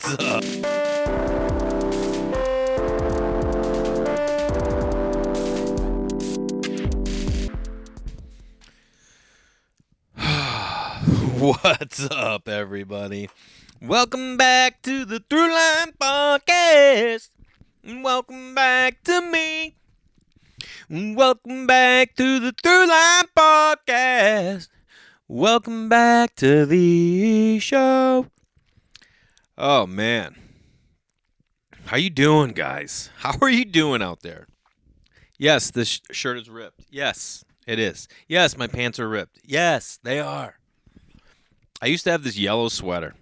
What's up? What's up, everybody? Welcome back to the Thruline podcast. Welcome back to me. Welcome back to the Thruline podcast. Welcome back to the show. Oh, man. How you doing, guys? How are you doing out there? Yes, this shirt is ripped. Yes, it is. Yes, my pants are ripped. Yes, they are. I used to have this yellow sweater.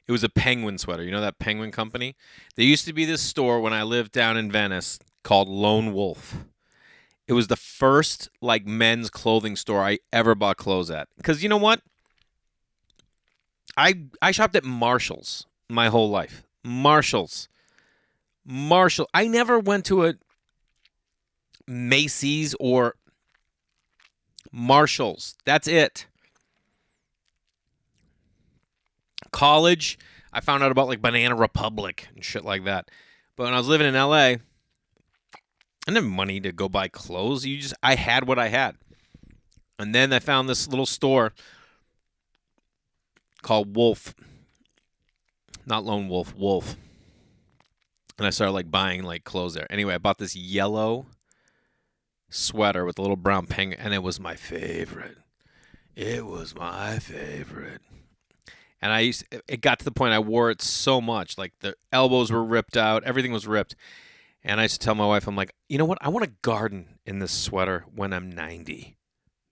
It was a Penguin sweater. You know that Penguin company? There used to be this store when I lived down in Venice called Lone Wolf. It was the first men's clothing store I ever bought clothes at. Because you know what? I shopped at Marshall's my whole life. Marshall. I never went to a Macy's or Marshall's. That's it. College, I found out about Banana Republic and shit like that. But when I was living in LA, I didn't have money to go buy clothes. I had what I had. And then I found this little store called Wolf. Not Lone Wolf, Wolf. And I started buying clothes there. Anyway, I bought this yellow sweater with a little brown penguin, and it was my favorite. It was my favorite. And it got to the point I wore it so much. The elbows were ripped out. Everything was ripped. And I used to tell my wife, I'm like, you know what? I want to garden in this sweater when I'm 90.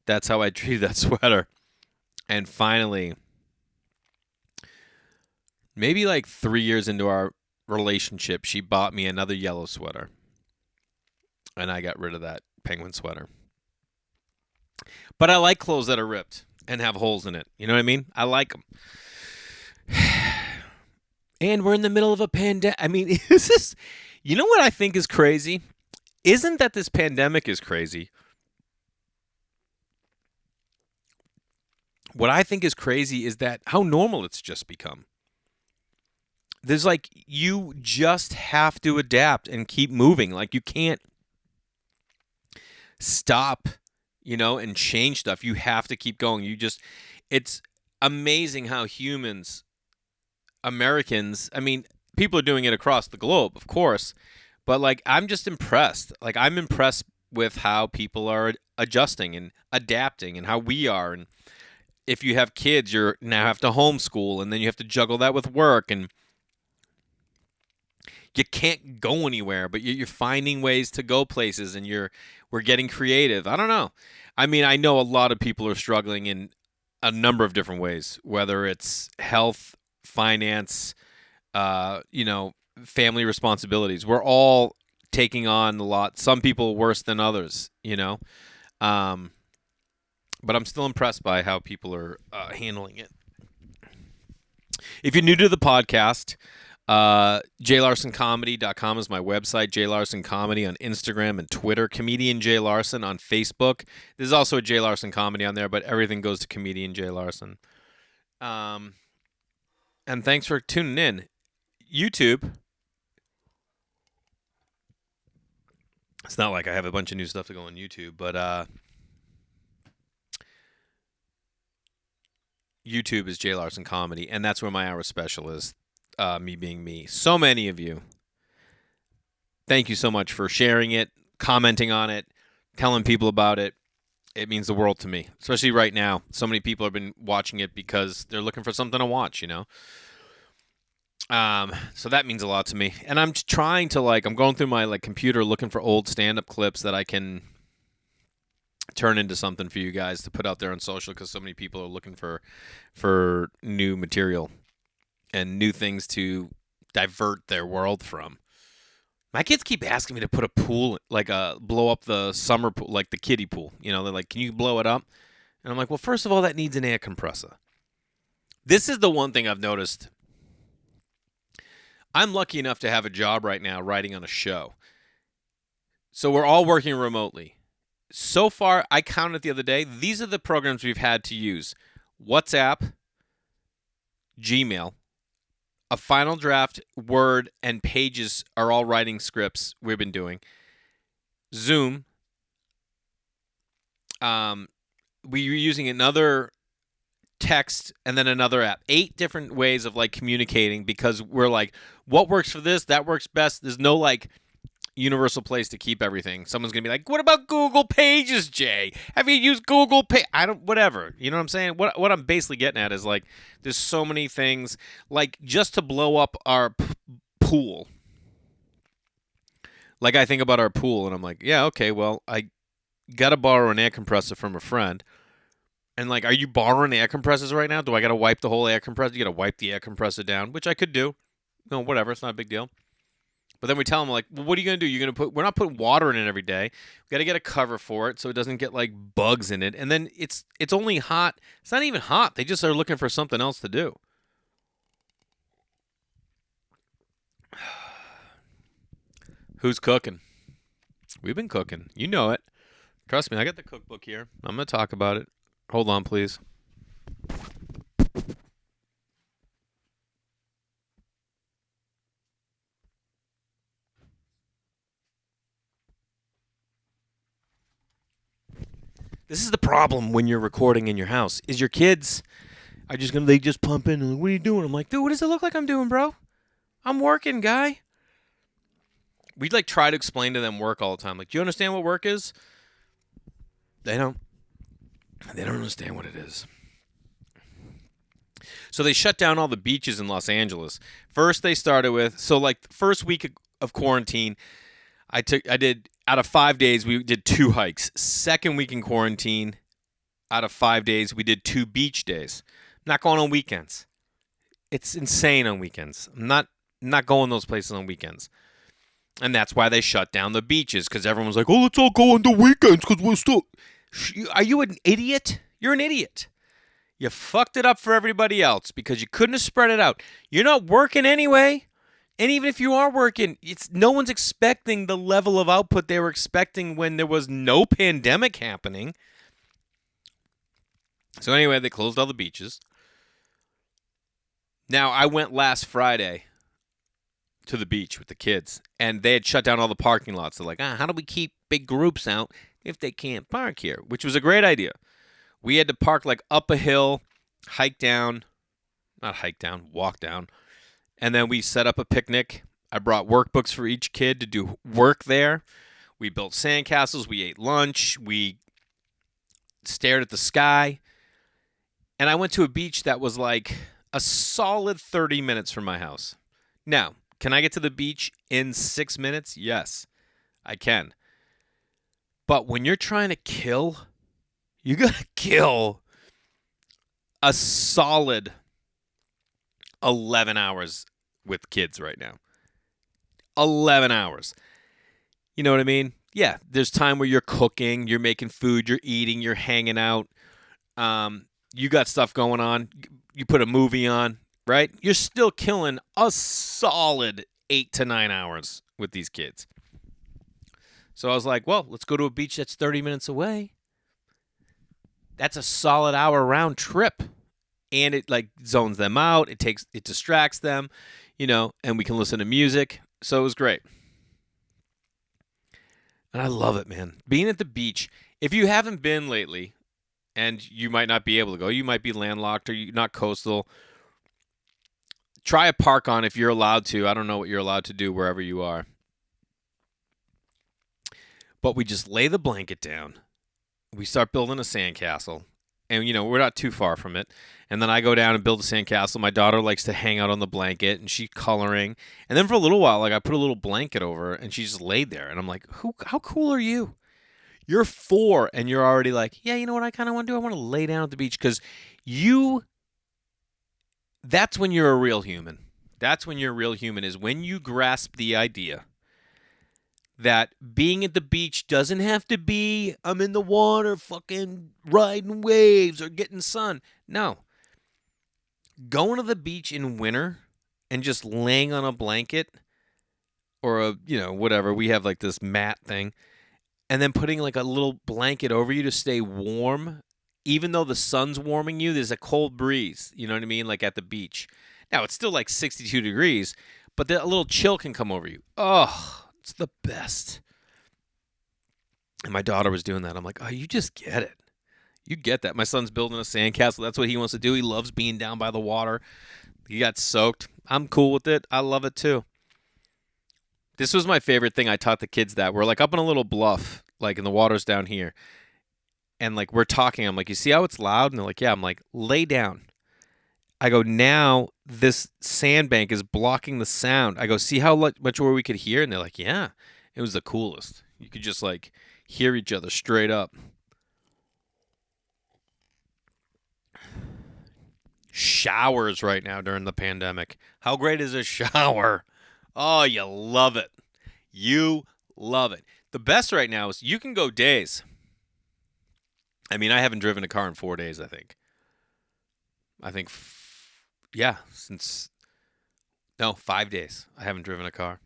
That's how I treated that sweater. And finally, maybe 3 years into our relationship, she bought me another yellow sweater. And I got rid of that Penguin sweater. But I like clothes that are ripped and have holes in it. You know what I mean? I like them. And we're in the middle of a pandemic. I mean, you know what I think is crazy? Isn't that this pandemic is crazy? What I think is crazy is that how normal it's just become. There's you just have to adapt and keep moving. You can't stop, and change stuff. You have to keep going. It's amazing how Americans, I mean, people are doing it across the globe, of course, but I'm just impressed. I'm impressed with how people are adjusting and adapting and how we are. And if you have kids, you now have to homeschool, and then you have to juggle that with work, and you can't go anywhere, but you're finding ways to go places, and we're getting creative. I don't know. I mean, I know a lot of people are struggling in a number of different ways, whether it's health, finance, family responsibilities. We're all taking on a lot. Some people worse than others, But I'm still impressed by how people are handling it. If you're new to the podcast, JayLarsonComedy.com is my website. Jay Larson Comedy on Instagram and Twitter. Comedian Jay Larson on Facebook. There's also a Jay Larson Comedy on there, but everything goes to Comedian Jay Larson. And thanks for tuning in. YouTube. It's not like I have a bunch of new stuff to go on YouTube, but YouTube is Jay Larson Comedy, and that's where my hour special is. Me being me. So many of you. Thank you so much for sharing it, commenting on it, telling people about it. It means the world to me, especially right now. So many people have been watching it because they're looking for something to watch, So that means a lot to me. And I'm trying to I'm going through my computer looking for old stand-up clips that I can turn into something for you guys to put out there on social, because so many people are looking for new material and new things to divert their world from. My kids keep asking me to put a pool, blow up the summer pool, the kiddie pool. They're like, can you blow it up? And I'm like, well, first of all, that needs an air compressor. This is the one thing I've noticed. I'm lucky enough to have a job right now writing on a show. So we're all working remotely. So far, I counted the other day, these are the programs we've had to use. WhatsApp, Gmail, a Final Draft, Word, and Pages are all writing scripts we've been doing. Zoom. We were using another text and then another app. 8 different ways of like communicating because we're like, what works for this? That works best. There's no like universal place to keep everything. Someone's gonna be like, what about Google Pages, Jay? Have you used Google Pay? I don't, whatever. You know what I'm saying? What I'm basically getting at is like, there's so many things, like just to blow up our pool. Like I think about our pool and I'm like, yeah, okay, well, I gotta borrow an air compressor from a friend. And like, are you borrowing air compressors right now? Do I gotta wipe the whole air compressor? You gotta wipe the air compressor down, which I could do. No, whatever, it's not a big deal. But then we tell them like, well, what are you gonna do? We're not putting water in it every day. We gotta get a cover for it so it doesn't get like bugs in it. And then it's only hot. It's not even hot. They just are looking for something else to do. Who's cooking? We've been cooking. You know it. Trust me, I got the cookbook here. I'm gonna talk about it. Hold on, please. This is the problem when you're recording in your house. Is your kids are they just pump in and like, what are you doing? I'm like, dude, what does it look like I'm doing, bro? I'm working, guy. We like try to explain to them work all the time. Like, do you understand what work is? They don't. They don't understand what it is. So they shut down all the beaches in Los Angeles. First they started with, so like the first week of quarantine, I did out of 5 days we did 2 hikes. Second week in quarantine, out of 5 days we did 2 beach days. I'm not going on weekends. It's insane on weekends. I'm not going those places on weekends. And that's why they shut down the beaches, because everyone's like, oh, let's all go on the weekends because we're still... Are you an idiot? You're an idiot. You fucked it up for everybody else because you couldn't have spread it out. You're not working anyway. And even if you are working, no one's expecting the level of output they were expecting when there was no pandemic happening. So anyway, they closed all the beaches. Now, I went last Friday to the beach with the kids, and they had shut down all the parking lots. They're like, how do we keep big groups out if they can't park here? Which was a great idea. We had to park like up a hill, walk down, and then we set up a picnic. I brought workbooks for each kid to do work there. We built sandcastles. We ate lunch. We stared at the sky. And I went to a beach that was like a solid 30 minutes from my house. Now, can I get to the beach in 6 minutes? Yes, I can. But when you're trying to kill, you got to kill a solid 11 hours with kids right now. 11 hours. You know what I mean? Yeah, there's time where you're cooking, you're making food, you're eating, you're hanging out. You got stuff going on. You put a movie on, right? You're still killing a solid 8 to 9 hours with these kids. So I was like, well, let's go to a beach that's 30 minutes away. That's a solid hour round trip. And it like zones them out. It distracts them, and we can listen to music. So it was great. And I love it, man. Being at the beach, if you haven't been lately, and you might not be able to go, you might be landlocked or you're not coastal, try a park on if you're allowed to. I don't know what you're allowed to do wherever you are. But we just lay the blanket down. We start building a sandcastle. And, we're not too far from it. And then I go down and build a sandcastle. My daughter likes to hang out on the blanket, and she's coloring. And then for a little while, like I put a little blanket over her, and she just laid there. And I'm like, how cool are you? You're 4, and you're already like, yeah, you know what I kind of want to do? I want to lay down at the beach. Because that's when you're a real human. That's when you're a real human, is when you grasp the idea that being at the beach doesn't have to be, I'm in the water fucking riding waves or getting sun. No. Going to the beach in winter and just laying on a blanket or whatever. We have like this mat thing. And then putting like a little blanket over you to stay warm even though the sun's warming you, there's a cold breeze. You know what I mean? Like at the beach. Now it's still like 62 degrees, but a little chill can come over you. Oh, it's the best. And my daughter was doing that. I'm like, oh, you just get it. You get that. My son's building a sandcastle. That's what he wants to do. He loves being down by the water. He got soaked. I'm cool with it. I love it too. This was my favorite thing. I taught the kids that. We're like up in a little bluff, like in the water's down here. And like we're talking. I'm like, you see how it's loud? And they're like, yeah. I'm like, lay down. I go, now this sandbank is blocking the sound. I go, see how much more we could hear? And they're like, yeah. It was the coolest. You could just like hear each other straight up. Showers right now during the pandemic. How great is a shower? Oh, you love it. You love it. The best right now is you can go days. I mean, I haven't driven a car in 4 days, I think. Yeah, no, 5 days. I haven't driven a car.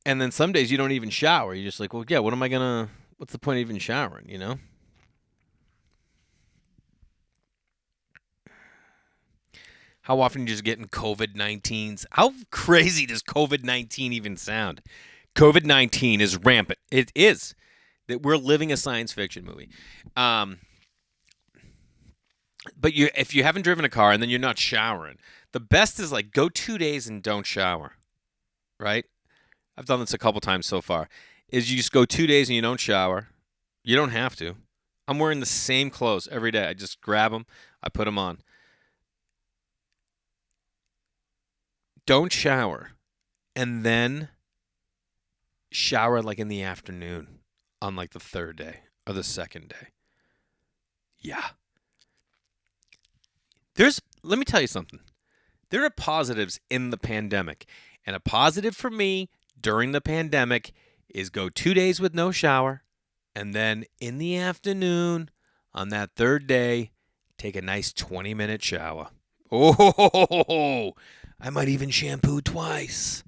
And then some days you don't even shower. You're just like, well, yeah, what's the point of even showering, you know? How often are you just getting COVID-19s? How crazy does COVID-19 even sound? COVID-19 is rampant. It is. That we're living a science fiction movie. But if you haven't driven a car and then you're not showering, the best is like go 2 days and don't shower, right? I've done this a couple times so far. Is you just go 2 days and you don't shower. You don't have to. I'm wearing the same clothes every day. I just grab them. I put them on. Don't shower, and then shower like in the afternoon on like the third day or the second day. Yeah. Let me tell you something. There are positives in the pandemic, and a positive for me during the pandemic is go 2 days with no shower, and then in the afternoon on that third day, take a nice 20-minute shower. Oh, I might even shampoo twice.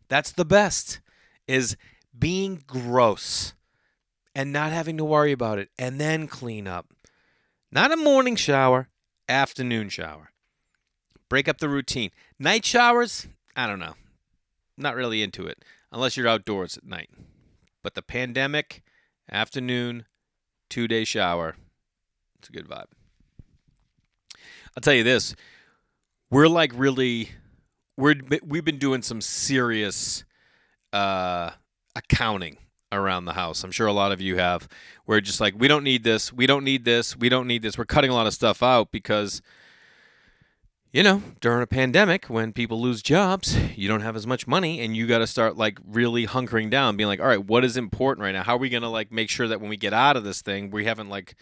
That's the best, is being gross and not having to worry about it and then clean up. Not a morning shower, afternoon shower. Break up the routine. Night showers, I don't know. Not really into it unless you're outdoors at night. But the pandemic, afternoon, 2-day shower, it's a good vibe. I'll tell you this. We've been doing some serious accounting around the house. I'm sure a lot of you have. We're just like, we don't need this. We don't need this. We don't need this. We're cutting a lot of stuff out because, you know, during a pandemic, when people lose jobs, you don't have as much money and you got to start like really hunkering down, being like, all right, what is important right now? How are we going to like make sure that when we get out of this thing, we haven't like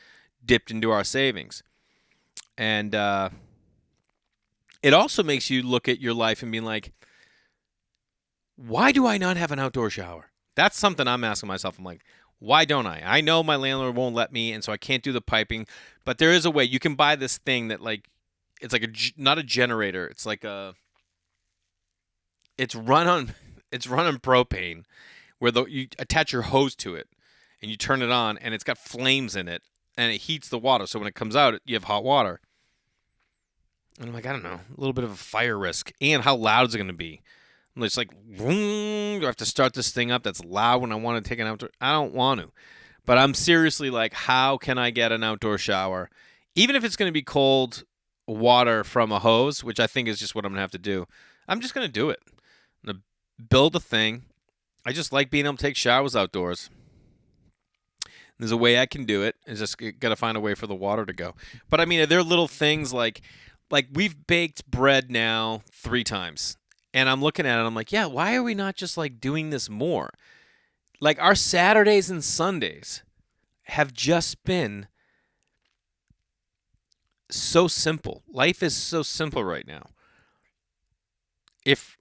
dipped into our savings? And it also makes you look at your life and be like, why do I not have an outdoor shower? That's something I'm asking myself. I'm like, why don't I? I know my landlord won't let me, and so I can't do the piping. But there is a way. You can buy this thing that like, it's like not a generator. It's like it's run on propane, where you attach your hose to it, and you turn it on, and it's got flames in it, and it heats the water. So when it comes out, you have hot water. And I'm like, I don't know, a little bit of a fire risk. And how loud is it going to be? It's like, do I have to start this thing up that's loud when I want to take an outdoor? I don't want to. But I'm seriously like, how can I get an outdoor shower? Even if it's going to be cold water from a hose, which I think is just what I'm going to have to do. I'm just going to do it. I'm going to build a thing. I just like being able to take showers outdoors. There's a way I can do it. It's just got to find a way for the water to go. But I mean, there are little things like we've baked bread now 3 times. And I'm looking at it, I'm like, yeah, why are we not just like doing this more? Like our Saturdays and Sundays have just been so simple. Life is so simple right now. If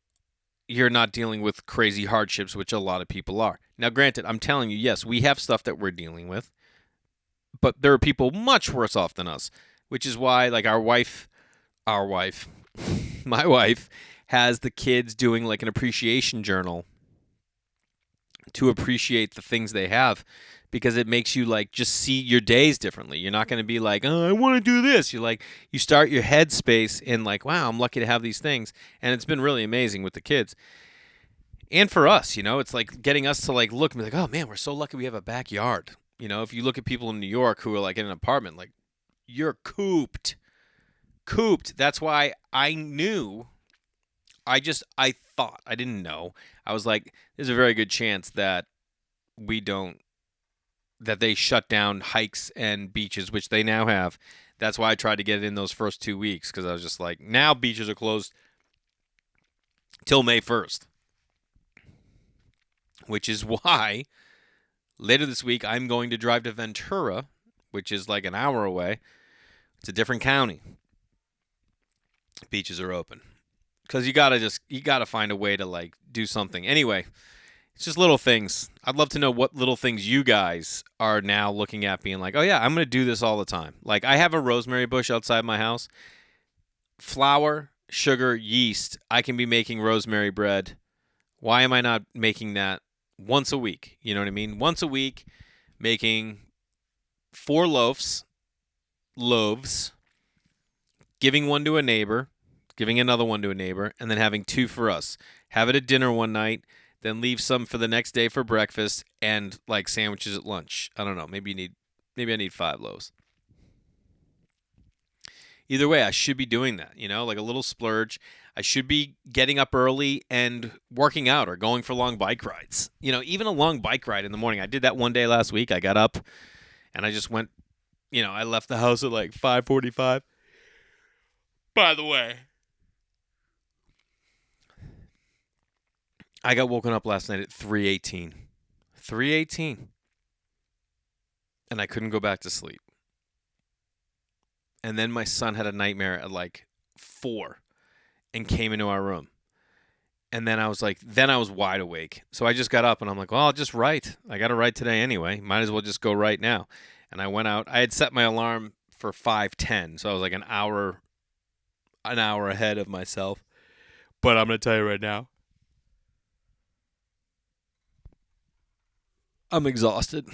you're not dealing with crazy hardships, which a lot of people are. Now, granted, I'm telling you, yes, we have stuff that we're dealing with. But there are people much worse off than us, which is why like my wife has the kids doing like an appreciation journal to appreciate the things they have, because it makes you like just see your days differently. You're not going to be like, oh, I want to do this. You're like, you start your headspace in like, wow, I'm lucky to have these things. And it's been really amazing with the kids. And for us, it's like getting us to like look and be like, oh man, we're so lucky we have a backyard. If you look at people in New York who are like in an apartment, like you're cooped. That's why I knew. I thought, I didn't know. I was like, there's a very good chance that that they shut down hikes and beaches, which they now have. That's why I tried to get it in those first 2 weeks, because I was just like, now beaches are closed till May 1st. Which is why later this week I'm going to drive to Ventura, which is like an hour away. It's a different county. Beaches are open. Because you gotta find a way to like do something. Anyway, it's just little things. I'd love to know what little things you guys are now looking at being like, oh yeah, I'm going to do this all the time. Like I have a rosemary bush outside my house. Flour, sugar, yeast. I can be making rosemary bread. Why am I not making that once a week? You know what I mean? Once a week, making 4 loaves, giving one to a neighbor, giving another one to a neighbor, and then having 2 for us. Have it at dinner one night, then leave some for the next day for breakfast, and like sandwiches at lunch. I don't know. Maybe I need 5 loaves. Either way, I should be doing that, like a little splurge. I should be getting up early and working out or going for long bike rides. Even a long bike ride in the morning. I did that one day last week. I got up and I just went, I left the house at like 5:45. By the way, I got woken up last night at 3:18. 3:18. And I couldn't go back to sleep. And then my son had a nightmare at like 4 and came into our room. And then I was wide awake. So I just got up and I'm like, well, I'll just write. I got to write today anyway. Might as well just go right now. And I went out. I had set my alarm for 5:10. So I was like an hour ahead of myself. But I'm going to tell you right now, I'm exhausted.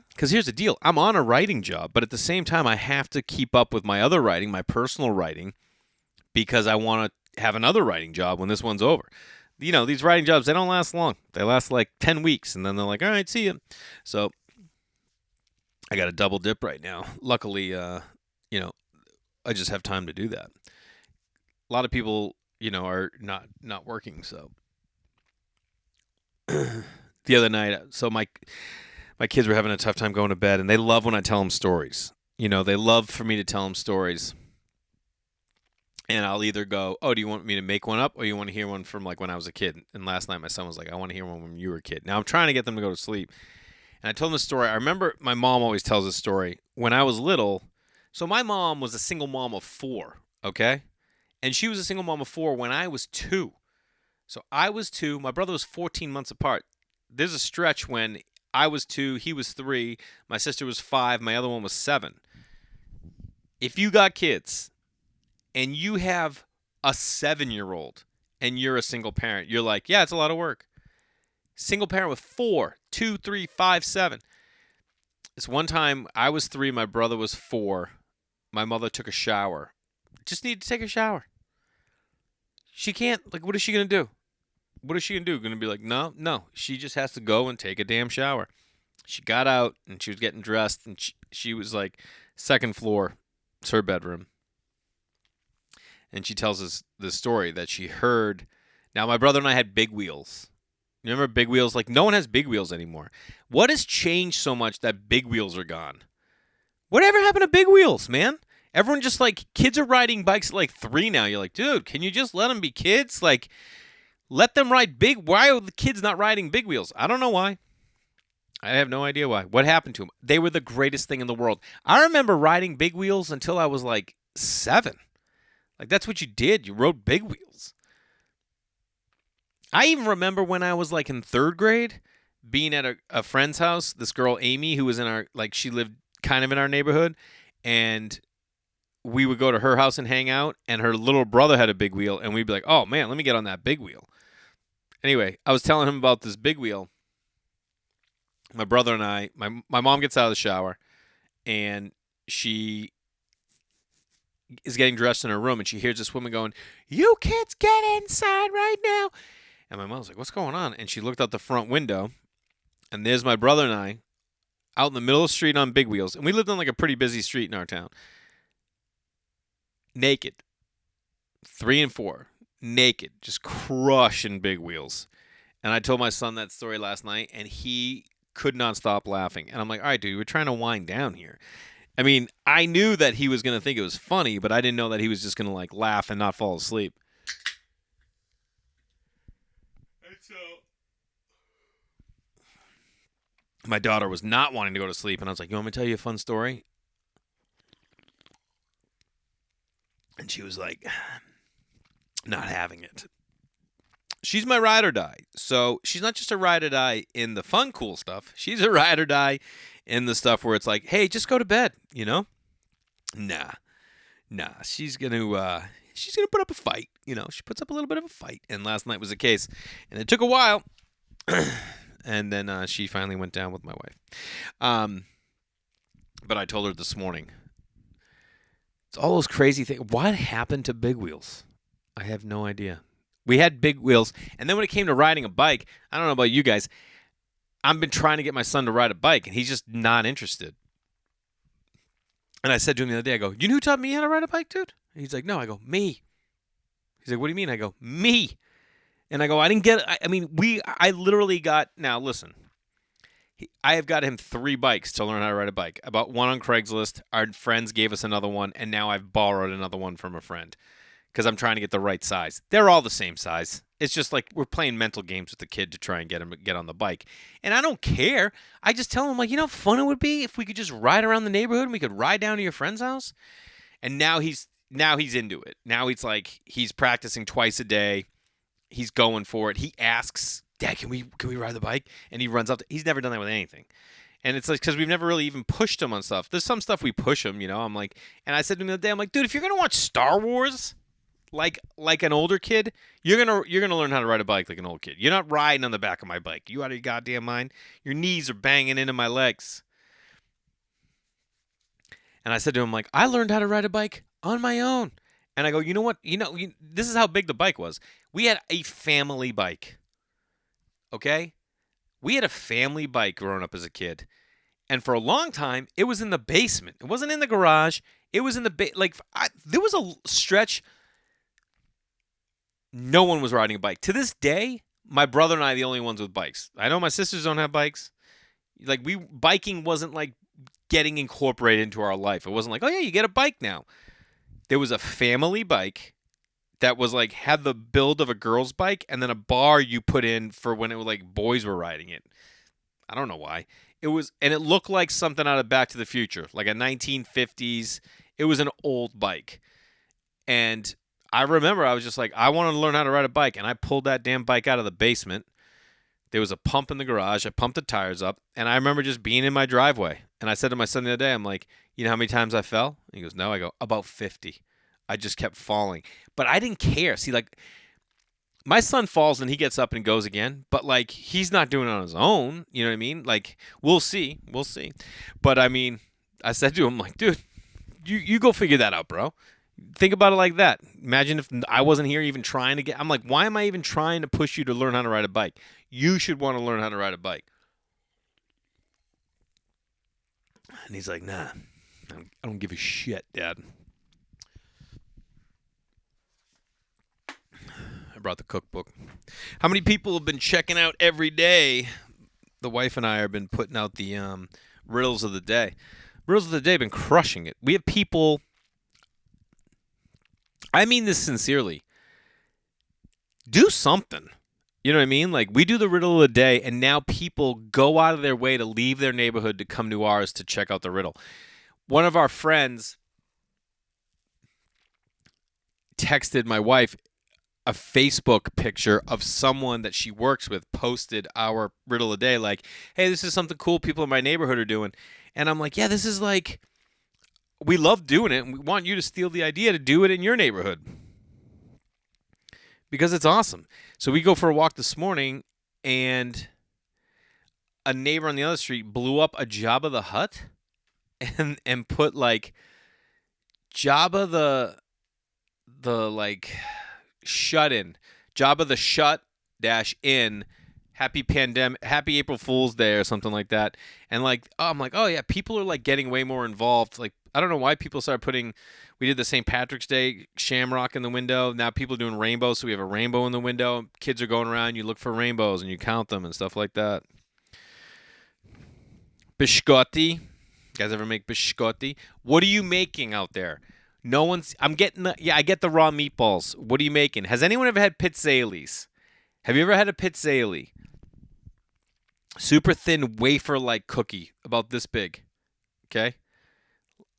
Because here's the deal. I'm on a writing job, but at the same time, I have to keep up with my other writing, my personal writing, because I want to have another writing job when this one's over. These writing jobs, they don't last long. They last like 10 weeks, and then they're like, all right, see you. So I got a double dip right now. Luckily, I just have time to do that. A lot of people, are not working, so. The other night, so my kids were having a tough time going to bed, and they love when I tell them stories. They love for me to tell them stories. And I'll either go, oh, do you want me to make one up, or you want to hear one from like when I was a kid? And last night my son was like, I want to hear one when you were a kid. Now I'm trying to get them to go to sleep. And I told them the story. I remember my mom always tells this story. When I was little, so my mom was a single mom of 4, okay? And she was a single mom of 4 when I was 2. So I was 2. My brother was 14 months apart. There's a stretch when I was 2, he was 3, my sister was 5, my other one was 7. If you got kids and you have a 7-year-old and you're a single parent, you're like, yeah, it's a lot of work. Single parent with 4, 2, 3, 5, 7. This one time I was 3, my brother was 4. My mother took a shower. Just needed to take a shower. She can't, like, what is she going to do? What is she going to do? Going to be like, no. She just has to go and take a damn shower. She got out and she was getting dressed, and she was like, 2nd floor. It's her bedroom. And she tells us the story that she heard. Now, my brother and I had big wheels. You remember big wheels? Like, no one has big wheels anymore. What has changed so much that big wheels are gone? Whatever happened to big wheels, man? Everyone just like, kids are riding bikes at like 3 now. You're like, dude, can you just let them be kids? Like, let them ride big. Why are the kids not riding big wheels? I don't know why. I have no idea why. What happened to them? They were the greatest thing in the world. I remember riding big wheels until I was like 7. Like, that's what you did. You rode big wheels. I even remember when I was like in 3rd grade, being at a friend's house, this girl, Amy, who was in our, like, she lived kind of in our neighborhood, and we would go to her house and hang out, and her little brother had a big wheel, and we'd be like, oh man, let me get on that big wheel. Anyway, I was telling him about this big wheel. My brother and I, my mom gets out of the shower and she is getting dressed in her room and she hears this woman going, "You kids get inside right now." And my mom's like, "What's going on?" And she looked out the front window and there's my brother and I out in the middle of the street on big wheels. And we lived on like a pretty busy street in our town. Naked. 3 and 4. Naked. Just crushing big wheels. And I told my son that story last night and he could not stop laughing. And I'm like, all right, dude, we're trying to wind down here. I mean, I knew that he was going to think it was funny, but I didn't know that he was just going to like laugh and not fall asleep. And so my daughter was not wanting to go to sleep, and I was like, "You want me to tell you a fun story?" And she was like, not having it. She's my ride or die. So she's not just a ride or die in the fun, cool stuff. She's a ride or die in the stuff where it's like, hey, just go to bed, you know? Nah. She's gonna put up a fight. You know, she puts up a little bit of a fight. And last night was the case. And it took a while. And then she finally went down with my wife. But I told her this morning, it's all those crazy things. What happened to big wheels? I have no idea. We had big wheels, and then when it came to riding a bike, I don't know about you guys, I've been trying to get my son to ride a bike, and he's just not interested. And I said to him the other day, I go, "You know who taught me how to ride a bike, dude?" And he's like, "No." I go, "Me." He's like, "What do you mean?" I go, "Me." And I go, I didn't get it. I literally got, now listen, I have got him 3 bikes to learn how to ride a bike. I bought one on Craigslist. Our friends gave us another one, and now I've borrowed another one from a friend because I'm trying to get the right size. They're all the same size. It's just like we're playing mental games with the kid to try and get him to get on the bike. And I don't care. I just tell him, like, you know how fun it would be if we could just ride around the neighborhood and we could ride down to your friend's house? And now he's into it. Now he's like, he's practicing twice a day. He's going for it. He asks, "Dad, can we ride the bike?" And he runs up. He's never done that with anything. And it's like, because we've never really even pushed him on stuff. There's some stuff we push him, you know. I'm like, and I said to him the other day, I'm like, dude, if you're going to watch Star Wars like an older kid, you're gonna learn how to ride a bike like an old kid. You're not riding on the back of my bike. You out of your goddamn mind? Your knees are banging into my legs. And I said to him, like, I learned how to ride a bike on my own. And I go, you know what? This is how big the bike was. We had a family bike. Okay? We had a family bike growing up as a kid. And for a long time, it was in the basement. It wasn't in the garage. It was in the there was a stretch no one was riding a bike. To this day, my brother and I are the only ones with bikes. I know my sisters don't have bikes. Like, biking wasn't like getting incorporated into our life. It wasn't like, oh yeah, you get a bike now. There was a family bike that was like, had the build of a girl's bike and then a bar you put in for when it was like boys were riding it. I don't know why. It was, and it looked like something out of Back to the Future, like a 1950s. It was an old bike. And I remember I was just like, I wanted to learn how to ride a bike. And I pulled that damn bike out of the basement. There was a pump in the garage. I pumped the tires up. And I remember just being in my driveway. And I said to my son the other day, I'm like, you know how many times I fell? And he goes, no. I go, about 50. I just kept falling. But I didn't care. See, like, my son falls and he gets up and goes again. But, like, he's not doing it on his own. You know what I mean? Like, we'll see. We'll see. But, I mean, I said to him, like, dude, you go figure that out, bro. Think about it like that. Imagine if I wasn't here even trying to I'm like, why am I even trying to push you to learn how to ride a bike? You should want to learn how to ride a bike. And he's like, nah, I don't give a shit, Dad. I brought the cookbook. How many people have been checking out every day? The wife and I have been putting out the riddles of the day. Riddles of the day have been crushing it. We have people, I mean this sincerely, do something. You know what I mean? Like, we do the riddle of the day, and now people go out of their way to leave their neighborhood to come to ours to check out the riddle. One of our friends texted my wife a Facebook picture of someone that she works with, posted our riddle of the day, like, hey, this is something cool people in my neighborhood are doing. And I'm like, yeah, this is like, we love doing it, and we want you to steal the idea to do it in your neighborhood. because it's awesome. So we go for a walk this morning, and a neighbor on the other street blew up a Jabba the Hutt and put like Jabba the like shut in, Jabba the shut dash in, happy April Fool's Day or something like that. And like, oh, I'm like, oh yeah, people are like getting way more involved. Like, I don't know why people started putting. We did the St. Patrick's Day shamrock in the window. Now people are doing rainbows, so we have a rainbow in the window. Kids are going around. You look for rainbows and you count them and stuff like that. Biscotti. You guys ever make biscotti? What are you making out there? No one's. I get the raw meatballs. What are you making? Has anyone ever had pizzalis? Have you ever had a pizzali? Super thin wafer-like cookie, about this big. Okay,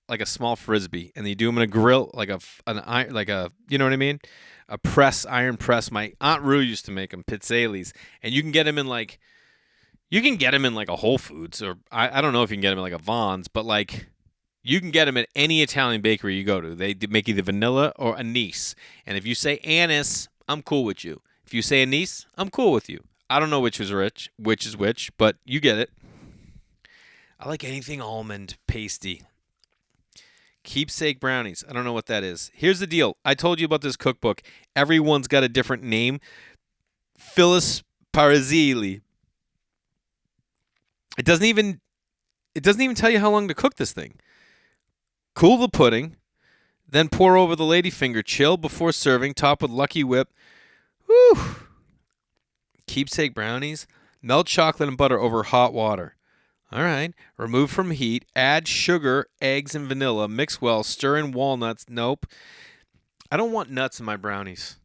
like a small frisbee, and you do them in a grill, like you know what I mean, a iron press. My Aunt Rue used to make them pizzalis, and you can get them in like a Whole Foods, or I don't know if you can get them in like a Vons, but like you can get them at any Italian bakery you go to. They make either vanilla or anise, and if you say anise, I'm cool with you. If you say anise, I'm cool with you. I don't know which is which, but you get it. I like anything almond pasty. Keepsake brownies. I don't know what that is. Here's the deal. I told you about this cookbook. Everyone's got a different name. Phyllis Parazili. It doesn't even tell you how long to cook this thing. Cool the pudding, then pour over the ladyfinger. Chill before serving. Top with Lucky Whip. Whew. Keepsake brownies. Melt chocolate and butter over hot water. All right. Remove from heat. Add sugar, eggs, and vanilla. Mix well. Stir in walnuts. Nope. I don't want nuts in my brownies.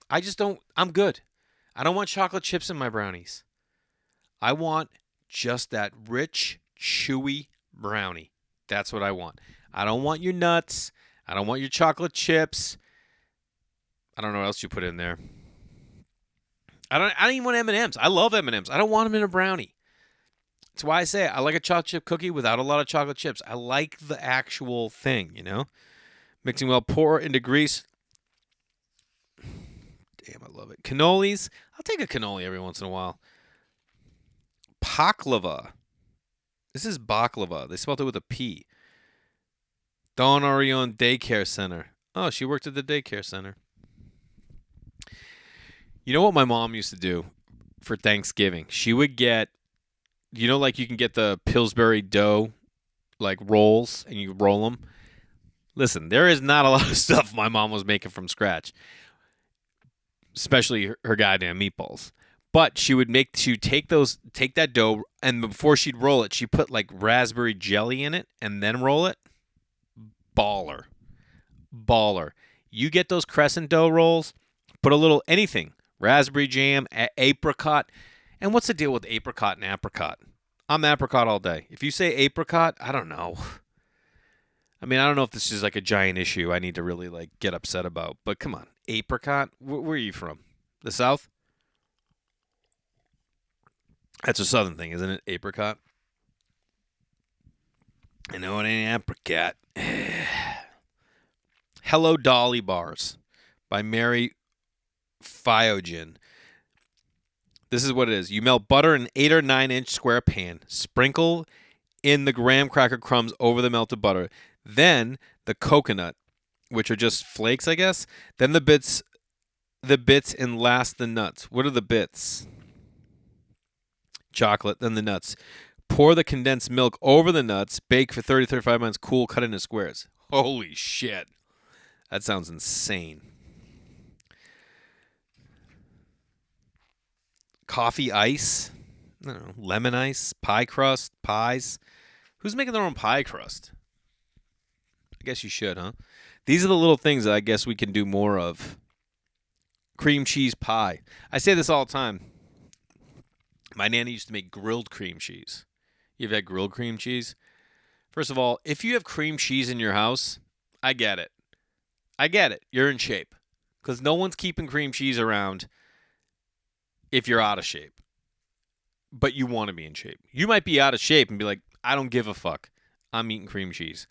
I just don't. I'm good. I don't want chocolate chips in my brownies. I want just that rich, chewy brownie. That's what I want. I don't want your nuts. I don't want your chocolate chips. I don't know what else you put in there. I don't even want M&Ms. I love M&Ms. I don't want them in a brownie. That's why I say I like a chocolate chip cookie without a lot of chocolate chips. I like the actual thing, you know? Mixing well, pour into grease. Damn, I love it. Cannolis. I'll take a cannoli every once in a while. Baklava. This is baklava. They spelled it with a P. Dawn Orion Daycare Center. Oh, she worked at the daycare center. You know what my mom used to do for Thanksgiving? She would get, like you can get the Pillsbury dough, like rolls, and you roll them. Listen, there is not a lot of stuff my mom was making from scratch, especially her goddamn meatballs. But she would take that dough, and before she'd roll it, she put like raspberry jelly in it and then roll it. Baller. You get those crescent dough rolls, put a little anything. Raspberry jam, apricot. And what's the deal with apricot and apricot? I'm apricot all day. If you say apricot, I don't know. I mean, I don't know if this is like a giant issue I need to really like get upset about. But come on, apricot? Where are you from? The South? That's a Southern thing, isn't it? Apricot? I know it ain't apricot. Hello Dolly Bars by Mary Fiogen. This is what it is. You melt butter in an 8 or 9 inch square pan. Sprinkle in the graham cracker crumbs over the melted butter. Then the coconut, which are just flakes, I guess. Then the bits, and last the nuts. What are the bits? Chocolate, then the nuts. Pour the condensed milk over the nuts. Bake for 30-35 minutes. Cool. Cut into squares. Holy shit. That sounds insane. Coffee ice, I don't know, lemon ice, pie crust, pies. Who's making their own pie crust? I guess you should, huh? These are the little things that I guess we can do more of. Cream cheese pie. I say this all the time. My nanny used to make grilled cream cheese. You've had grilled cream cheese? First of all, if you have cream cheese in your house, I get it. You're in shape. Because no one's keeping cream cheese around if you're out of shape. But you want to be in shape. You might be out of shape and be like, I don't give a fuck. I'm eating cream cheese.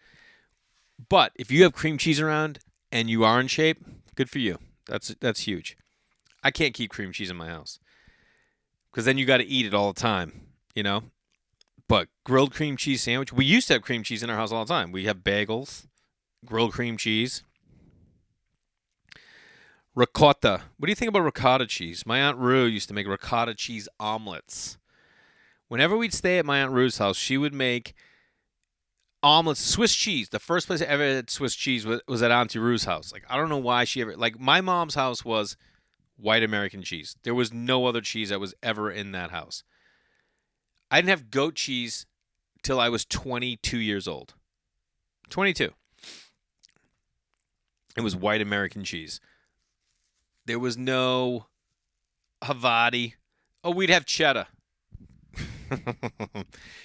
But if you have cream cheese around and you are in shape, good for you. That's huge. I can't keep cream cheese in my house because then you got to eat it all the time, you know. But grilled cream cheese sandwich. We used to have cream cheese in our house all the time. We have bagels, grilled cream cheese, ricotta. What do you think about ricotta cheese? My Aunt Rue used to make ricotta cheese omelets. Whenever we'd stay at my Aunt Rue's house, she would make omelets, Swiss cheese. The first place I ever had Swiss cheese was at Auntie Rue's house. Like, I don't know why she ever, like, my mom's house was white American cheese. There was no other cheese that was ever in that house. I didn't have goat cheese till I was 22 years old. 22. It was white American cheese. There was no Havarti. Oh, we'd have cheddar.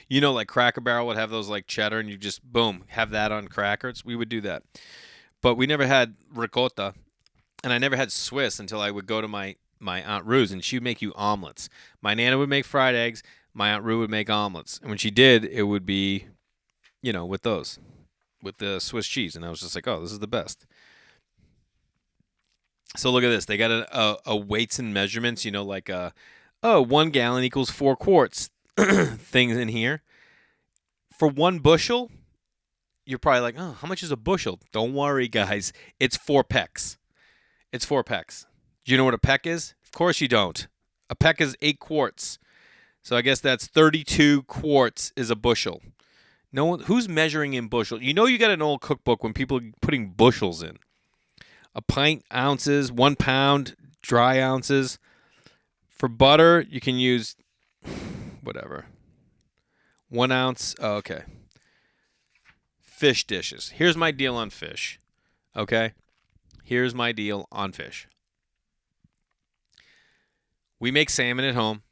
You know, like Cracker Barrel would have those like cheddar, and you just boom have that on crackers. We would do that, but we never had ricotta, and I never had Swiss until I would go to my Aunt Rue's, and she would make you omelets. My Nana would make fried eggs. My Aunt Rue would make omelets, and when she did, it would be, you know, with the Swiss cheese, and I was just like, oh, this is the best. So look at this. They got a weights and measurements, you know, like 1 gallon equals 4 quarts things in here. For 1 bushel, you're probably like, oh, how much is a bushel? Don't worry, guys. It's 4 pecks. It's 4 pecks. Do you know what a peck is? Of course you don't. A peck is 8 quarts. So I guess that's 32 quarts is a bushel. No one who's measuring in bushel. You know you got an old cookbook when people are putting bushels in. A pint ounces, 1 pound dry ounces. For butter, you can use whatever. 1 ounce. Oh, okay. Fish dishes. Here's my deal on fish. Okay? Here's my deal on fish. We make salmon at home.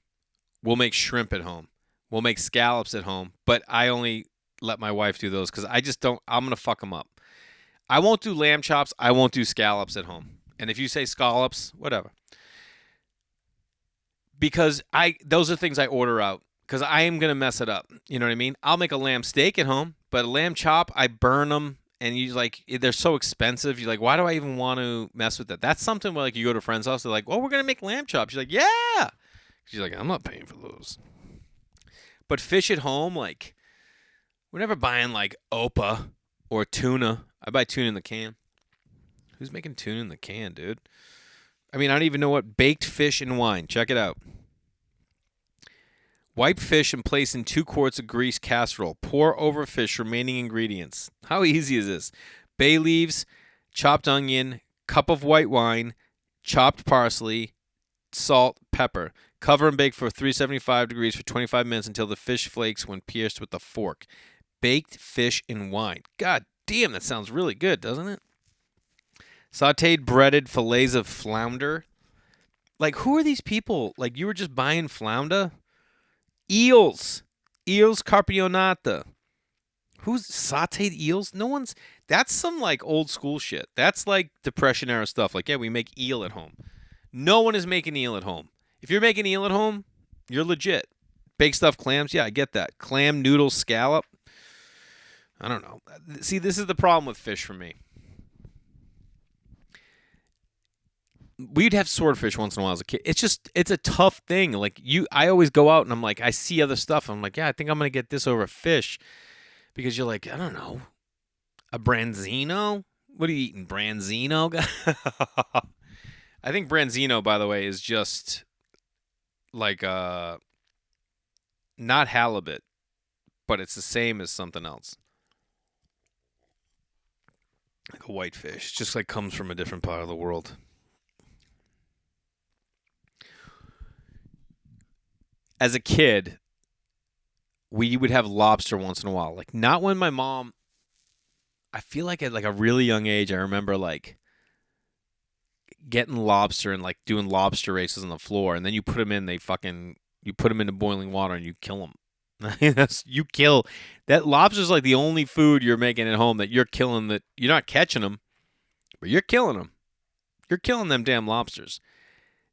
We'll make shrimp at home. We'll make scallops at home. But I only let my wife do those because I just don't. I'm going to fuck them up. I won't do lamb chops. I won't do scallops at home. And if you say scallops, whatever. Because those are things I order out. Because I am going to mess it up. You know what I mean? I'll make a lamb steak at home. But a lamb chop, I burn them. And you like, they're so expensive. You're like, why do I even want to mess with that? That's something where like you go to a friend's house. They're like, oh, we're going to make lamb chops. You're like, yeah. She's like, I'm not paying for those. But fish at home, like, we're never buying like Opa or tuna. I buy tuna in the can. Who's making tuna in the can, dude? I mean, I don't even know what baked fish and wine. Check it out. Wipe fish and place in 2 quarts of grease casserole. Pour over fish remaining ingredients. How easy is this? Bay leaves, chopped onion, cup of white wine, chopped parsley, salt, pepper. Cover and bake for 375 degrees for 25 minutes until the fish flakes when pierced with a fork. Baked fish and wine. God damn, that sounds really good, doesn't it? Sautéed breaded fillets of flounder. Like, who are these people? Like, you were just buying flounder? Eels. Eels carpionata. Who's sautéed eels? No one's... That's some, like, old school shit. That's, like, Depression era stuff. Like, yeah, we make eel at home. No one is making eel at home. If you're making eel at home, you're legit. Baked stuffed clams, yeah, I get that. Clam noodle scallop. I don't know. See, this is the problem with fish for me. We'd have swordfish once in a while as a kid. It's a tough thing. Like I always go out and I'm like, I see other stuff. I'm like, yeah, I think I'm gonna get this over fish, because you're like, I don't know, a branzino. What are you eating, branzino? I think branzino, by the way, is just like not halibut, but it's the same as something else. Like a whitefish. Just like comes from a different part of the world. As a kid, we would have lobster once in a while. Like, not when my mom... I feel like at like a really young age, I remember like getting lobster and like doing lobster races on the floor, and then you put them in, you put them into boiling water and you kill them. You kill that lobster's like the only food you're making at home that you're killing. That you're not catching them, but you're killing them. You're killing them damn lobsters.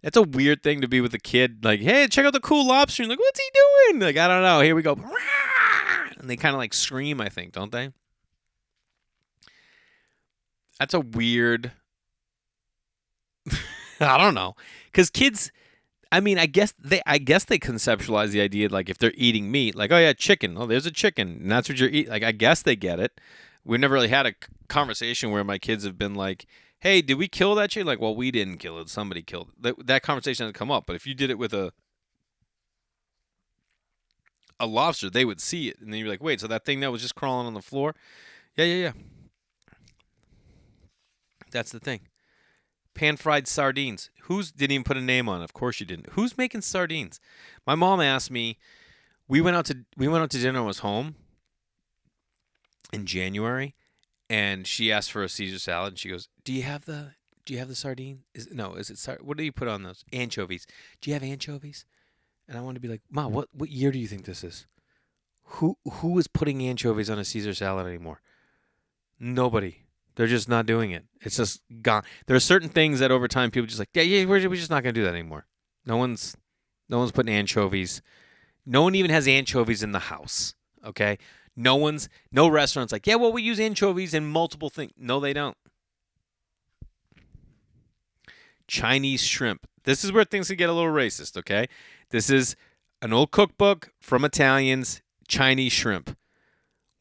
That's a weird thing to be with a kid. Like, hey, check out the cool lobster. And you're like, what's he doing? Like, I don't know. Here we go. And they kind of like scream, I think, don't they? That's a weird I don't know, because kids. I mean, I guess they conceptualize the idea like if they're eating meat, like, oh yeah, chicken. Oh, there's a chicken, and that's what you're eating. Like, I guess they get it. We never really had a conversation where my kids have been like, "Hey, did we kill that chicken?" Like, well, we didn't kill it. Somebody killed it. That conversation doesn't come up. But if you did it with a lobster, they would see it, and then you're like, "Wait, so that thing that was just crawling on the floor?" Yeah, yeah, yeah. That's the thing. Pan fried sardines. Who's didn't even put a name on it? Of course you didn't. Who's making sardines? My mom asked me. We went out to dinner and was home in January, and she asked for a Caesar salad. And she goes, Do you have the sardine? What do you put on those anchovies? Do you have anchovies?" And I wanted to be like, "Ma, what year do you think this is? Who is putting anchovies on a Caesar salad anymore? Nobody. They're just not doing it. It's just gone. There are certain things that over time people just like, yeah, yeah, we're just not gonna do that anymore. No one's no one's putting anchovies. No one even has anchovies in the house. Okay. No restaurant's like, yeah, well, we use anchovies in multiple things. No, they don't. Chinese shrimp. This is where things can get a little racist, okay? This is an old cookbook from Italians, Chinese shrimp.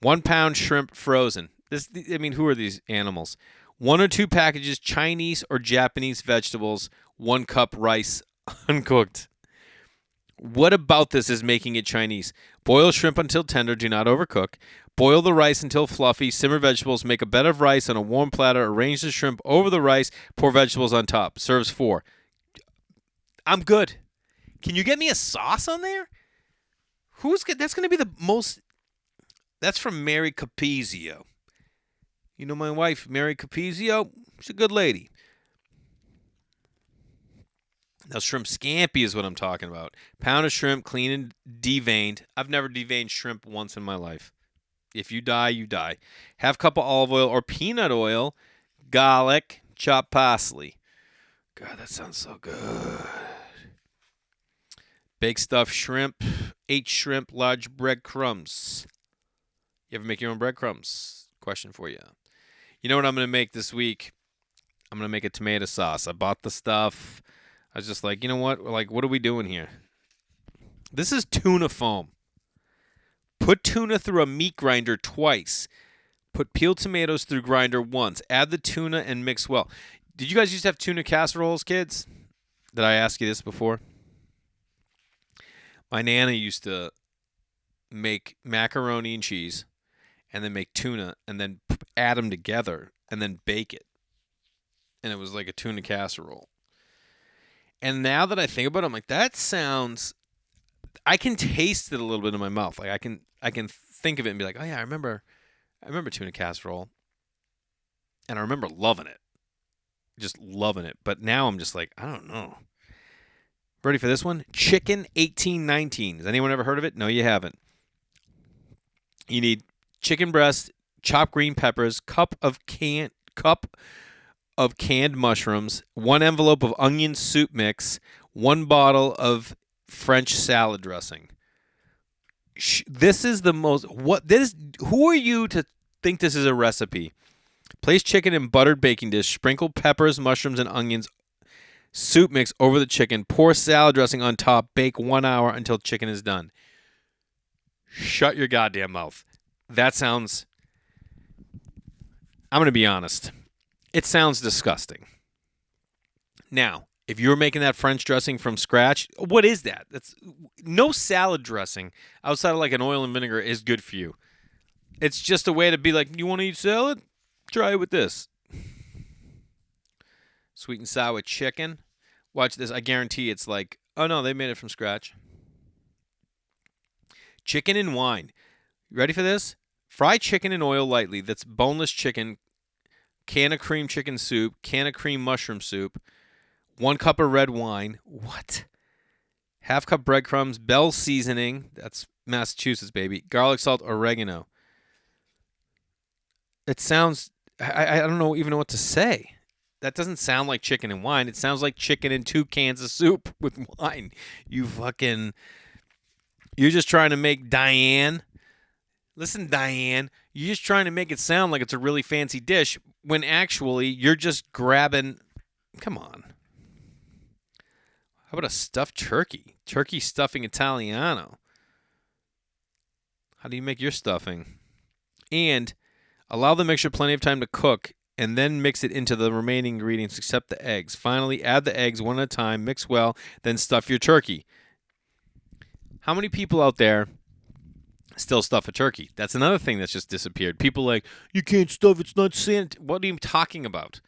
1 pound shrimp frozen. I mean, who are these animals? 1 or 2 packages Chinese or Japanese vegetables, 1 cup rice, uncooked. What about this is making it Chinese? Boil shrimp until tender, do not overcook. Boil the rice until fluffy. Simmer vegetables. Make a bed of rice on a warm platter. Arrange the shrimp over the rice. Pour vegetables on top. Serves 4. I'm good. Can you get me a sauce on there? Who's good? That's going to be the most. That's from Mary Capizio. You know my wife, Mary Capizio? She's a good lady. Now, shrimp scampi is what I'm talking about. Pound of shrimp, clean and deveined. I've never deveined shrimp once in my life. If you die, you die. Half cup of olive oil or peanut oil, garlic, chopped parsley. God, that sounds so good. Baked stuffed shrimp, 8 shrimp, large breadcrumbs. You ever make your own breadcrumbs? Question for you. You know what I'm going to make this week? I'm going to make a tomato sauce. I bought the stuff. I was just like, you know what? Like, what are we doing here? This is tuna foam. Put tuna through a meat grinder twice. Put peeled tomatoes through grinder once. Add the tuna and mix well. Did you guys used to have tuna casseroles, kids? Did I ask you this before? My Nana used to make macaroni and cheese and then make tuna and then add them together and then bake it. And it was like a tuna casserole. And now that I think about it, I'm like, that sounds. I can taste it a little bit in my mouth. Like I can think of it and be like, oh yeah, I remember tuna casserole, and I remember loving it, just loving it. But now I'm just like, I don't know. Ready for this one? Chicken 1819. Has anyone ever heard of it? No, you haven't. You need chicken breast, chopped green peppers, cup of canned mushrooms, 1 envelope of onion soup mix, 1 bottle of French salad dressing. This is the most. What this? Who are you to think this is a recipe? Place chicken in buttered baking dish. Sprinkle peppers, mushrooms, and onions. Soup mix over the chicken. Pour salad dressing on top. Bake 1 hour until chicken is done. Shut your goddamn mouth. That sounds. I'm going to be honest. It sounds disgusting. Now, if you're making that French dressing from scratch, what is that? That's no salad dressing outside of like an oil and vinegar is good for you. It's just a way to be like, you want to eat salad? Try it with this. Sweet and sour chicken. Watch this. I guarantee it's like, oh no, they made it from scratch. Chicken and wine. You ready for this? Fry chicken in oil lightly. That's boneless chicken. Can of cream chicken soup. Can of cream mushroom soup. 1 cup of red wine. What? Half cup breadcrumbs. Bell seasoning. That's Massachusetts, baby. Garlic, salt, oregano. It sounds. I don't even know what to say. That doesn't sound like chicken and wine. It sounds like chicken and 2 cans of soup with wine. You fucking. You're just trying to make Diane. Listen, Diane. You're just trying to make it sound like it's a really fancy dish when actually you're just grabbing. Come on. How about a stuffed turkey? Turkey stuffing Italiano. How do you make your stuffing? And allow the mixture plenty of time to cook, and then mix it into the remaining ingredients except the eggs. Finally, add the eggs one at a time, mix well, then stuff your turkey. How many people out there still stuff a turkey? That's another thing that's just disappeared. People like, you can't stuff, it's not sanitary. What are you talking about?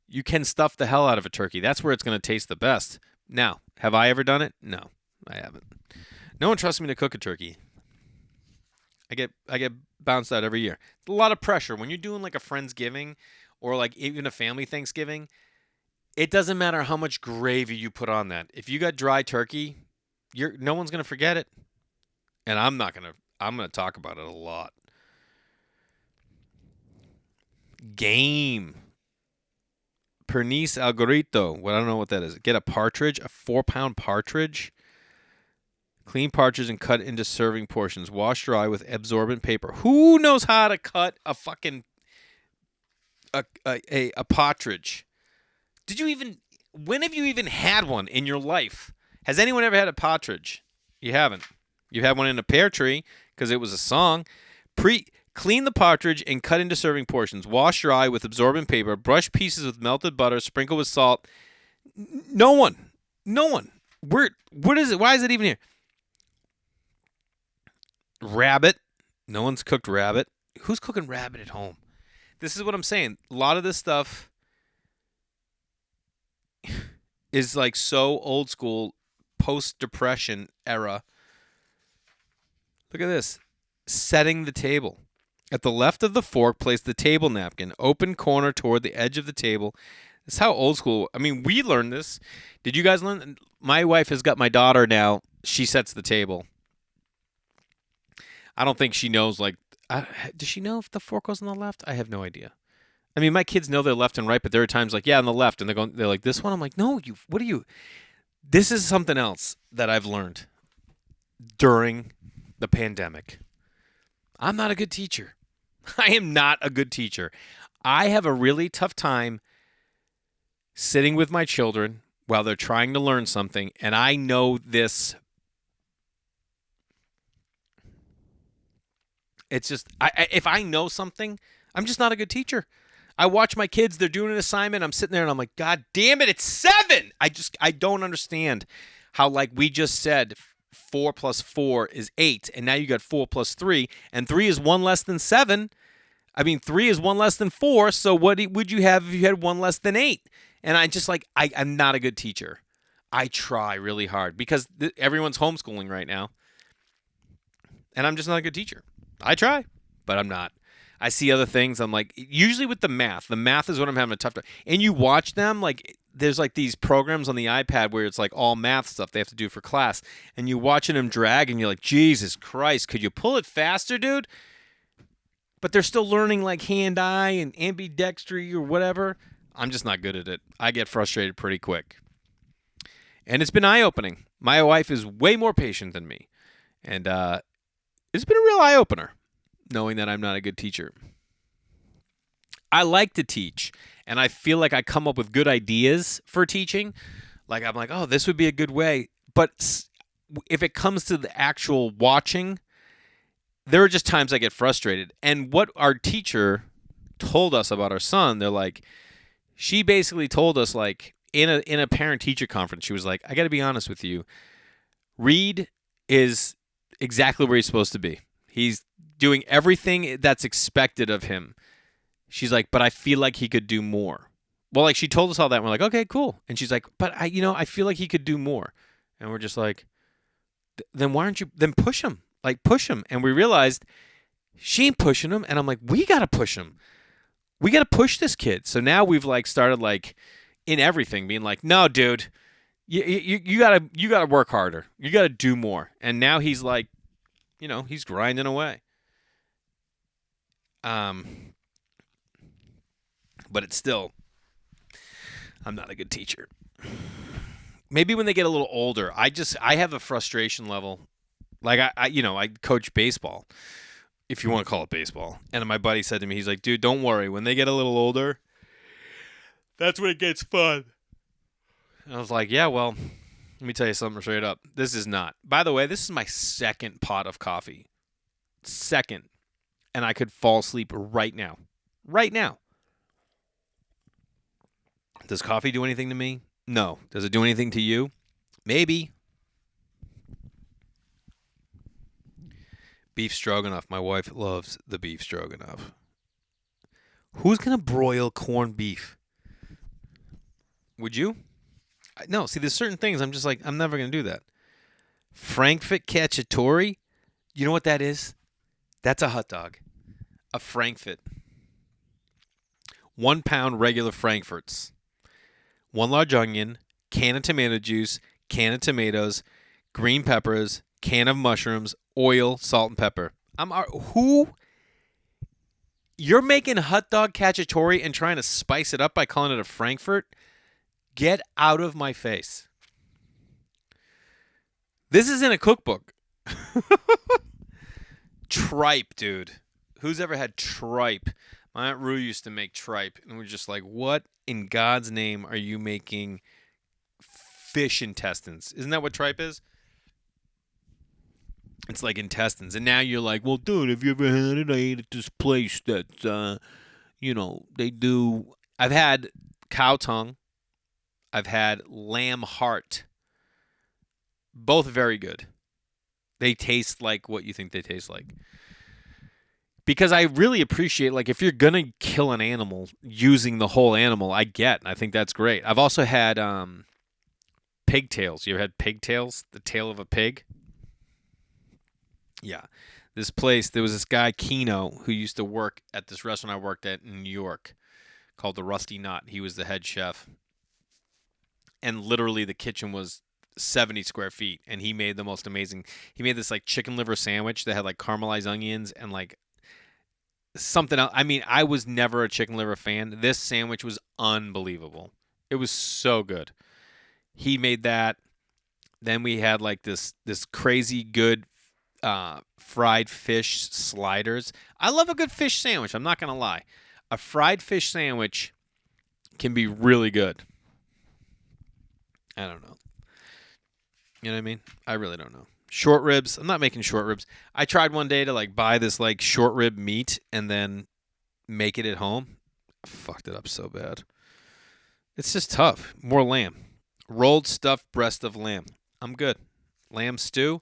You can stuff the hell out of a turkey. That's where it's going to taste the best. Now, have I ever done it? No, I haven't. No one trusts me to cook a turkey. I get bounced out every year. It's a lot of pressure when you're doing like a Friendsgiving or like even a family Thanksgiving. It doesn't matter how much gravy you put on that. If you got dry turkey, no one's gonna forget it, and I'm gonna talk about it a lot. Game. Pernice algorito. Well, I don't know what that is. Get a partridge, a 4-pound partridge. Clean partridge and cut into serving portions. Wash dry with absorbent paper. Who knows how to cut a fucking a partridge? When have you even had one in your life? Has anyone ever had a partridge? You haven't. You had one in a pear tree because it was a song. Clean the partridge and cut into serving portions. Wash dry with absorbent paper. Brush pieces with melted butter. Sprinkle with salt. No one. What is it? Why is it even here? Rabbit. No one's cooked rabbit. Who's cooking rabbit at home? This is what I'm saying. A lot of this stuff is like so old school, post-depression era. Look at this. Setting the table. At the left of the fork, place the table napkin. Open corner toward the edge of the table. That's how old school. I mean, we learned this. Did you guys learn? My wife has got my daughter now. She sets the table. I don't think she knows, like, does she know if the fork goes on the left? I have no idea. I mean, my kids know they're left and right, but there are times like, yeah, on the left, and they're like, this one? I'm like, no, what are you? This is something else that I've learned during the pandemic. I'm not a good teacher. I am not a good teacher. I have a really tough time sitting with my children while they're trying to learn something, and I know this. It's just, if I know something, I'm just not a good teacher. I watch my kids, they're doing an assignment, I'm sitting there and I'm like, God damn it, it's 7! I don't understand how, like, we just said 4 plus 4 is 8, and now you got 4 plus 3, and 3 is 1 less than 7. I mean, 3 is 1 less than 4, so what would you have if you had 1 less than 8? And I just, like, I'm not a good teacher. I try really hard because everyone's homeschooling right now, and I'm just not a good teacher. I try, but I'm not. I see other things. I'm like, usually with the math is what I'm having a tough time. And you watch them, like, there's like these programs on the iPad where it's like all math stuff they have to do for class. And you watching them drag and you're like, Jesus Christ, could you pull it faster, dude? But they're still learning like hand-eye and ambidextry or whatever. I'm just not good at it. I get frustrated pretty quick. And it's been eye-opening. My wife is way more patient than me. And it's been a real eye-opener, knowing that I'm not a good teacher. I like to teach, and I feel like I come up with good ideas for teaching. Like, I'm like, oh, this would be a good way. But if it comes to the actual watching, there are just times I get frustrated. And what our teacher told us about our son, they're like, she basically told us, like, in a parent-teacher conference, she was like, I got to be honest with you. Reed is exactly where he's supposed to be. He's doing everything that's expected of him. She's like, but I feel like he could do more. Well, like, she told us all that, and we're like, okay, cool. And she's like, but I feel like he could do more. And we're just like, then why aren't you, then push him. Like, push him. And we realized she ain't pushing him. And I'm like, we got to push him. We got to push this kid. So now we've, like, started, like, in everything being like, no, dude, you gotta work harder. You gotta do more. And now he's like, he's grinding away. But it's still, I'm not a good teacher. Maybe when they get a little older, I have a frustration level. Like I coach baseball, if you want to call it baseball. And my buddy said to me, he's like, dude, don't worry. When they get a little older, that's when it gets fun. And I was like, yeah, well, Let me tell you something straight up. This is not. By the way, this is my second pot of coffee. Second. And I could fall asleep right now. Right now. Does coffee do anything to me? No. Does it do anything to you? Maybe. Beef stroganoff. My wife loves the beef stroganoff. Who's going to broil corned beef? Would you? No. See, there's certain things I'm just like, I'm never going to do that. Frankfurt cacciatore? You know what that is? That's a hot dog. A Frankfurt. 1 pound regular Frankfurts. 1 large onion, can of tomato juice, can of tomatoes, green peppers, can of mushrooms, oil, salt, and pepper. Who? You're making hot dog cacciatore and trying to spice it up by calling it a Frankfurt? Get out of my face. This is in a cookbook. Tripe, dude. Who's ever had tripe? My Aunt Rue used to make tripe, and we're just like, what in God's name are you making fish intestines? Isn't that what tripe is? It's like intestines. And now you're like, well, dude, have you ever had it? I ate at this place that, they do. I've had cow tongue. I've had lamb heart. Both very good. They taste like what you think they taste like. Because I really appreciate, like, if you're going to kill an animal using the whole animal, I think that's great. I've also had pigtails. You ever had pigtails? The tail of a pig? Yeah. This place, there was this guy, Keno, who used to work at this restaurant I worked at in New York called the Rusty Knot. He was the head chef. And literally the kitchen was 70 square feet. And he made the most amazing. He made this, like, chicken liver sandwich that had, like, caramelized onions and, like, something else. I mean, I was never a chicken liver fan. This sandwich was unbelievable. It was so good. He made that. Then we had like this crazy good fried fish sliders. I love a good fish sandwich. I'm not going to lie. A fried fish sandwich can be really good. I don't know. You know what I mean? I really don't know. Short ribs. I'm not making short ribs. I tried one day to like buy this like short rib meat and then make it at home. I fucked it up so bad. It's just tough. More lamb. Rolled stuffed breast of lamb. I'm good. Lamb stew.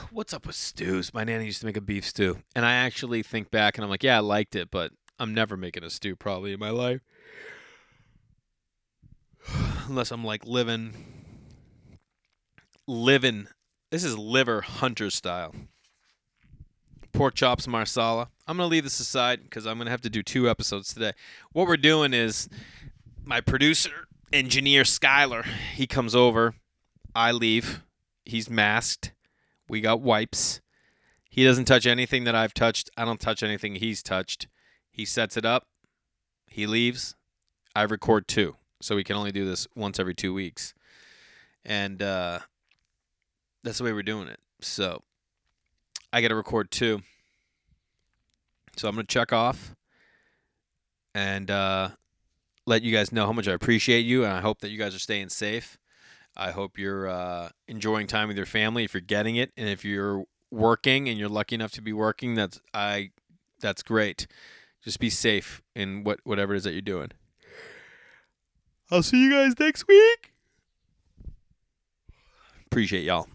What's up with stews? My nanny used to make a beef stew. And I actually think back and I'm like, yeah, I liked it, but I'm never making a stew probably in my life. Unless I'm like living. This is liver hunter style. Pork chops marsala. I'm going to leave this aside because I'm going to have to do 2 episodes today. What we're doing is my producer, engineer Skyler, he comes over. I leave. He's masked. We got wipes. He doesn't touch anything that I've touched. I don't touch anything he's touched. He sets it up. He leaves. I record 2. So we can only do this once every 2 weeks. And that's the way we're doing it. So I got to record 2. So I'm going to check off and let you guys know how much I appreciate you. And I hope that you guys are staying safe. I hope you're enjoying time with your family if you're getting it. And if you're working and you're lucky enough to be working, that's great. Just be safe in whatever it is that you're doing. I'll see you guys next week. Appreciate y'all.